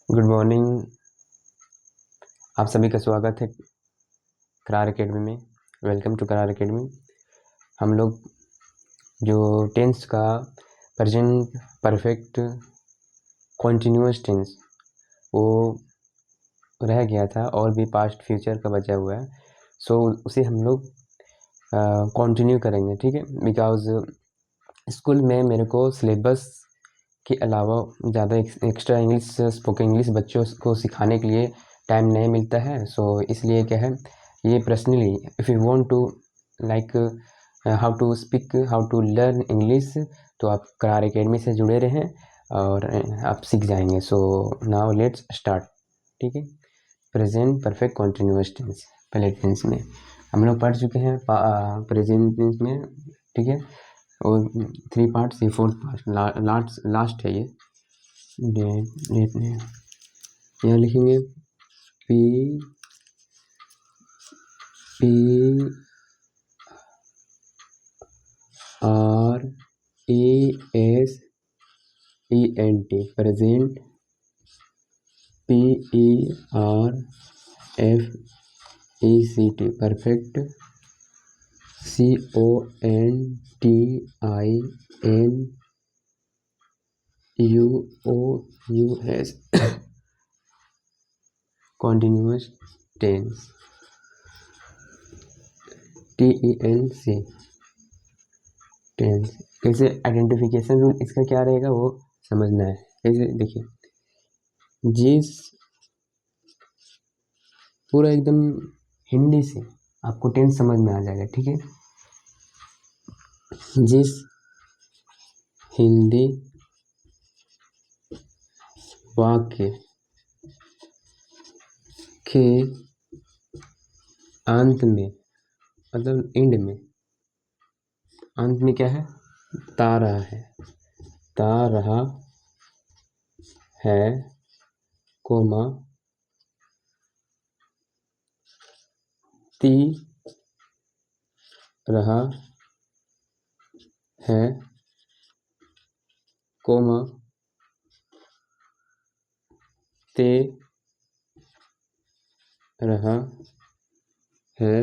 Good morning. आप सभी का स्वागत है करार एकेडमी में। वेलकम टू करार एकेडमी। हम लोग जो टेंस का प्रेजेंट परफेक्ट कॉन्टिन्यूअस टेंस वो रह गया था और भी पास्ट फ्यूचर का बचा हुआ है, सो उसे हम लोग कंटिन्यू करेंगे, ठीक है। बिकॉज स्कूल में मेरे को सिलेबस के अलावा ज़्यादा एक्स्ट्रा इंग्लिश स्पोकन इंग्लिश बच्चों को सिखाने के लिए टाइम नहीं मिलता है। सो इसलिए क्या है, ये personally if you want to like how to speak, how to learn English, तो आप करार एकेडमी से जुड़े रहें और आप सीख जाएंगे। सो नाउ लेट्स स्टार्ट, ठीक है। प्रेजेंट परफेक्ट कॉन्टिन्यूअस टेंस, पहले टेंस में हम लोग पढ़ चुके हैं प्रेजेंट टेंस में, ठीक है। और 3 पार्ट्स, ये 4th पार्ट लास्ट है। ये डेट में यहाँ लिखेंगे P R E S E N T, present. P E R F E C T, perfect. C O N T I N U O U S continuous tense, TENS tense. कैसे identification rule इसका क्या रहेगा वो समझना है। कैसे देखिए, जिस पूरा एकदम हिंदी से आपको टेंस समझ में आ जाएगा, ठीक है। जिस हिंदी वाक्य के अंत में, मतलब एंड में, अंत में क्या है, ता रहा है, ता रहा है, कोमा, ती रहा है, कोमा, ते रहा है।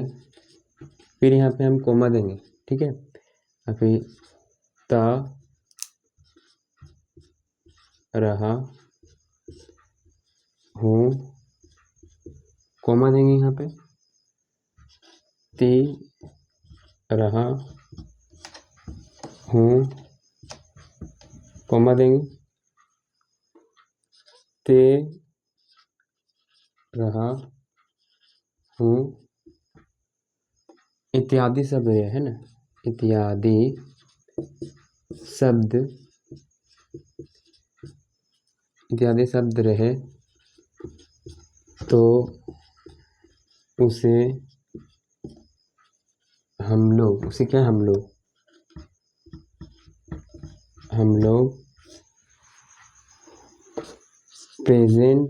फिर यहाँ पे हम कोमा देंगे, ठीक है। और फिर ता रहा हूँ, कोमा देंगे यहाँ पे, ती रहा हूँ, कोमा देंगे, ते रहा हूँ, इत्यादि शब्द है ना, इत्यादि शब्द, इत्यादि शब्द रहे तो उसे हम लोग, उसे क्या, हम लोग प्रेजेंट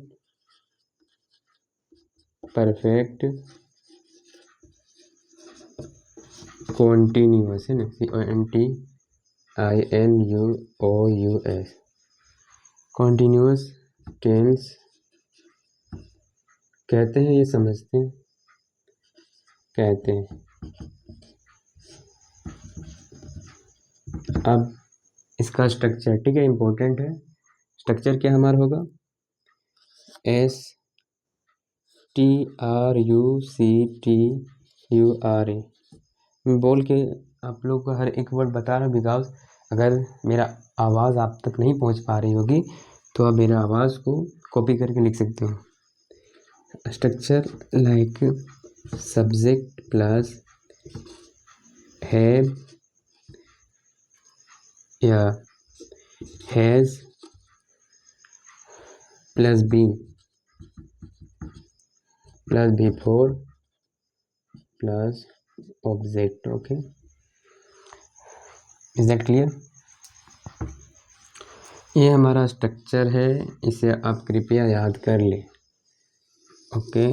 परफेक्ट कॉन्टिन्यूअस, है ना, CONTINUOUS कॉन्टिन्यूअस टेंस कहते हैं, ये समझते हैं, कहते हैं। अब इसका स्ट्रक्चर, ठीक है, इम्पोर्टेंट है। स्ट्रक्चर क्या हमारा होगा, STRUCTURA। मैं बोल के आप लोग को हर एक वर्ड बता रहा हूँ, बिकॉज अगर मेरा आवाज़ आप तक नहीं पहुँच पा रही होगी तो आप मेरा आवाज़ को कॉपी करके लिख सकते हो। Structure like subject plus have या has plus be plus before plus object. Okay, is that clear? ये हमारा स्ट्रक्चर है, इसे आप कृपया याद कर लें। ओके,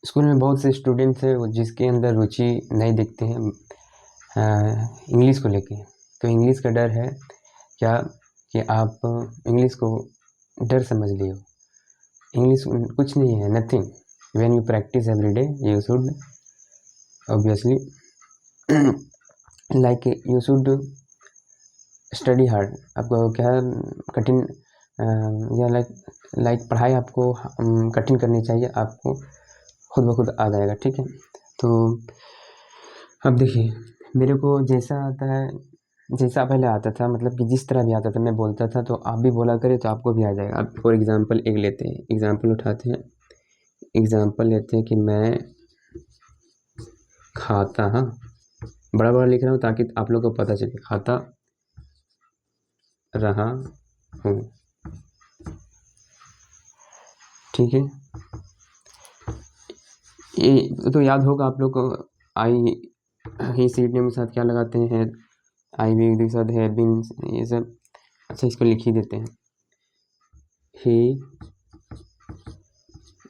स्कूल में बहुत से स्टूडेंट्स हैं जिसके अंदर रुचि नहीं दिखते हैं इंग्लिश को लेके। तो इंग्लिश का डर है क्या कि आप इंग्लिश को डर समझ लिए हो, इंग्लिश कुछ नहीं है, nothing. When you practice every day you should obviously like you should study hard. आपको क्या कठिन या लाइक पढ़ाई आपको कठिन करनी चाहिए, आपको खुद ब खुद आ जाएगा। ठीक है, तो अब देखिए मेरे को जैसा आता है, जैसा पहले आता था, मतलब कि जिस तरह भी आता था मैं बोलता था, तो आप भी बोला करें तो आपको भी आ जाएगा। अब फॉर एग्जांपल एक लेते हैं, एग्जांपल उठाते हैं, एग्जांपल लेते हैं कि मैं खाता, हाँ बड़ा बड़ा लिख रहा हूँ ताकि आप लोग को पता चले, खाता रहा हूँ। ठीक है, ये तो याद होगा आप लोग को। आई ही सीट नेम के साथ क्या लगाते हैं, आई भी के साथ है, बिन, ये सब। अच्छा इसको लिख ही देते हैं, ही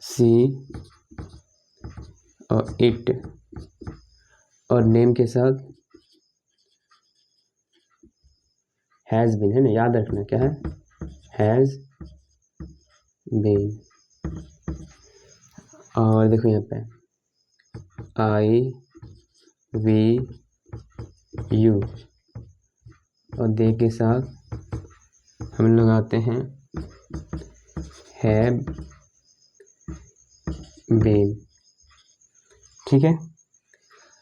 सी और इट, और नेम के साथ हैज़ बीन, है ना, याद रखना क्या है, हैज़ बीन। और देखो यहाँ पे आई वी यू, और दे के साथ हम लगाते हैं हैव बीन। ठीक है,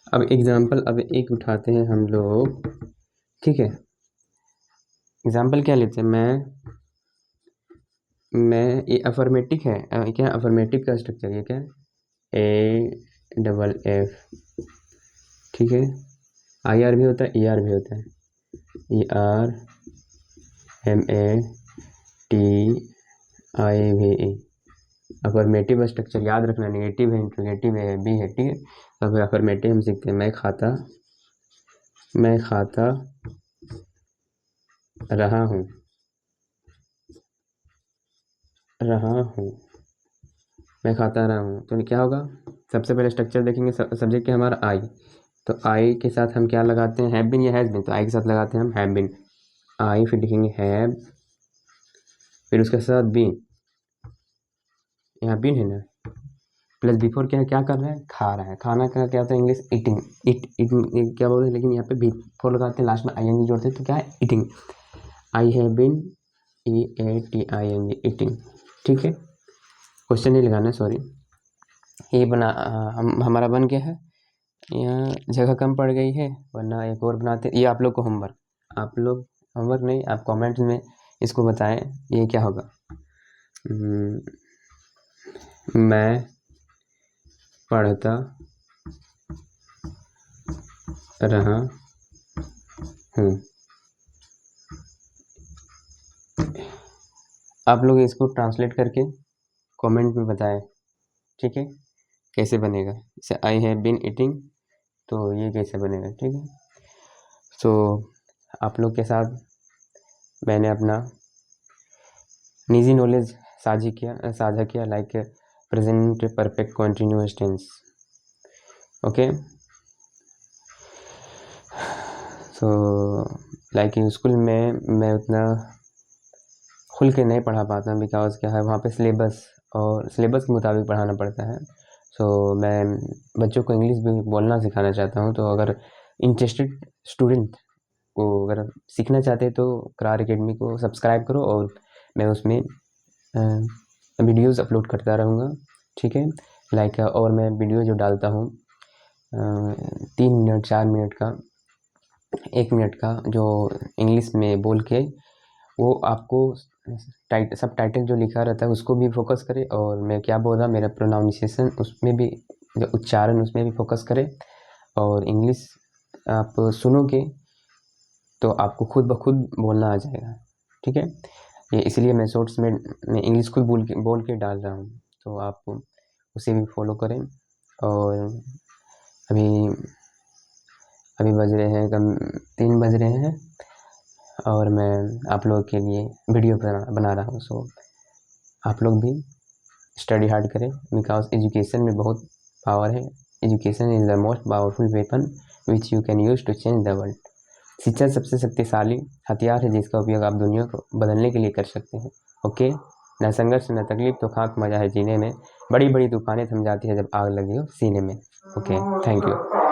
अब एग्जाम्पल अब एक उठाते हैं हम लोग। ठीक है, एग्जाम्पल क्या लेते हैं, मैं ये अफर्मेटिव है, क्या अफर्मेटिव का स्ट्रक्चर, ये क्या है, ए डबल एफ। ठीक है, आई आर भी होता है, ई आर भी होता है, E R M A T I V E. Affirmative structure याद रखना, नेगेटिव है, इंट्रोगेटिव है, बी है। ठीक है, अब अफर्मेटिव हम सीखते हैं, मैं खाता रहा हूँ, मैं खाता रहा हूँ। तो क्या होगा, सबसे पहले स्ट्रक्चर देखेंगे, सब्जेक्ट है हमारा आई, तो आई के साथ हम क्या लगाते हैं, हैव बीन या हैज़ बीन, तो आई के साथ लगाते हैं हम हैव बीन, आई फिर लिखेंगे हैव, फिर उसके साथ बीन, यहाँ बीन है ना, प्लस बिफोर क्या है, क्या कर रहा है, खा रहा है। खाना का क्या होता है इंग्लिश, ईटिंग, ईटिंग क्या बोल रहे हैं, लेकिन यहाँ पे बिफोर लगाते हैं, लास्ट में आई एन जी जोड़ते हैं, तो क्या है, eating. I have been, E A T I N G, eating. ठीक है, क्वेश्चन नहीं लगाना है, सॉरी। ये बना हमारा बन गया है। यहाँ जगह कम पड़ गई है, वरना एक और बनाते। ये आप लोग को होमवर्क, आप लोग होमवर्क नहीं, आप कमेंट्स में इसको बताएं ये क्या होगा। मैं पढ़ता रहा हूँ। आप लोग इसको ट्रांसलेट करके कमेंट में बताएं, ठीक है, कैसे बनेगा। जैसे आई हैव बीन ईटिंग, तो ये कैसे बनेगा। ठीक है, तो आप लोग के साथ मैंने अपना निजी नॉलेज साझा किया, like present perfect continuous tense. Okay, so like school में मैं उतना खुल के नहीं पढ़ा पाता, बिकॉज क्या है वहाँ पे सिलेबस के मुताबिक पढ़ाना पड़ता है। सो मैं बच्चों को इंग्लिश भी बोलना सिखाना चाहता हूँ, तो अगर इंटरेस्टेड स्टूडेंट को अगर सीखना चाहते हैं तो करार एकेडमी को सब्सक्राइब करो, और मैं उसमें वीडियोस अपलोड करता रहूँगा। ठीक है, लाइक और मैं वीडियो जो डालता हूँ 3 मिनट 4 मिनट का 1 मिनट का जो इंग्लिश में बोल के, वो आपको सब टाइटल जो लिखा रहता है उसको भी फोकस करे, और मैं क्या बोल रहा मेरा प्रोनाउंसिएशन उसमें भी, जो उच्चारण उसमें भी फोकस करे, और इंग्लिश आप सुनोगे तो आपको खुद ब खुद बोलना आ जाएगा। ठीक है, ये इसलिए मैं शॉर्ट्स में मैं इंग्लिश खुद बोल के डाल रहा हूँ, तो आप उसे भी फॉलो करें। और अभी बज रहे हैं 3 बज रहे हैं, और मैं आप लोगों के लिए वीडियो बना रहा हूँ। सो आप लोग भी स्टडी हार्ड करें, बिकॉज एजुकेशन में बहुत पावर है। Education is the most powerful weapon which you can use to change the world. शिक्षा सबसे शक्तिशाली हथियार है जिसका उपयोग आप दुनिया को बदलने के लिए कर सकते हैं। ओके। न संघर्ष न तकलीफ तो खाक मजा है जीने में, बड़ी बड़ी तूफानें थम जाती है जब आग लगी हो सीने में। Okay, thank you.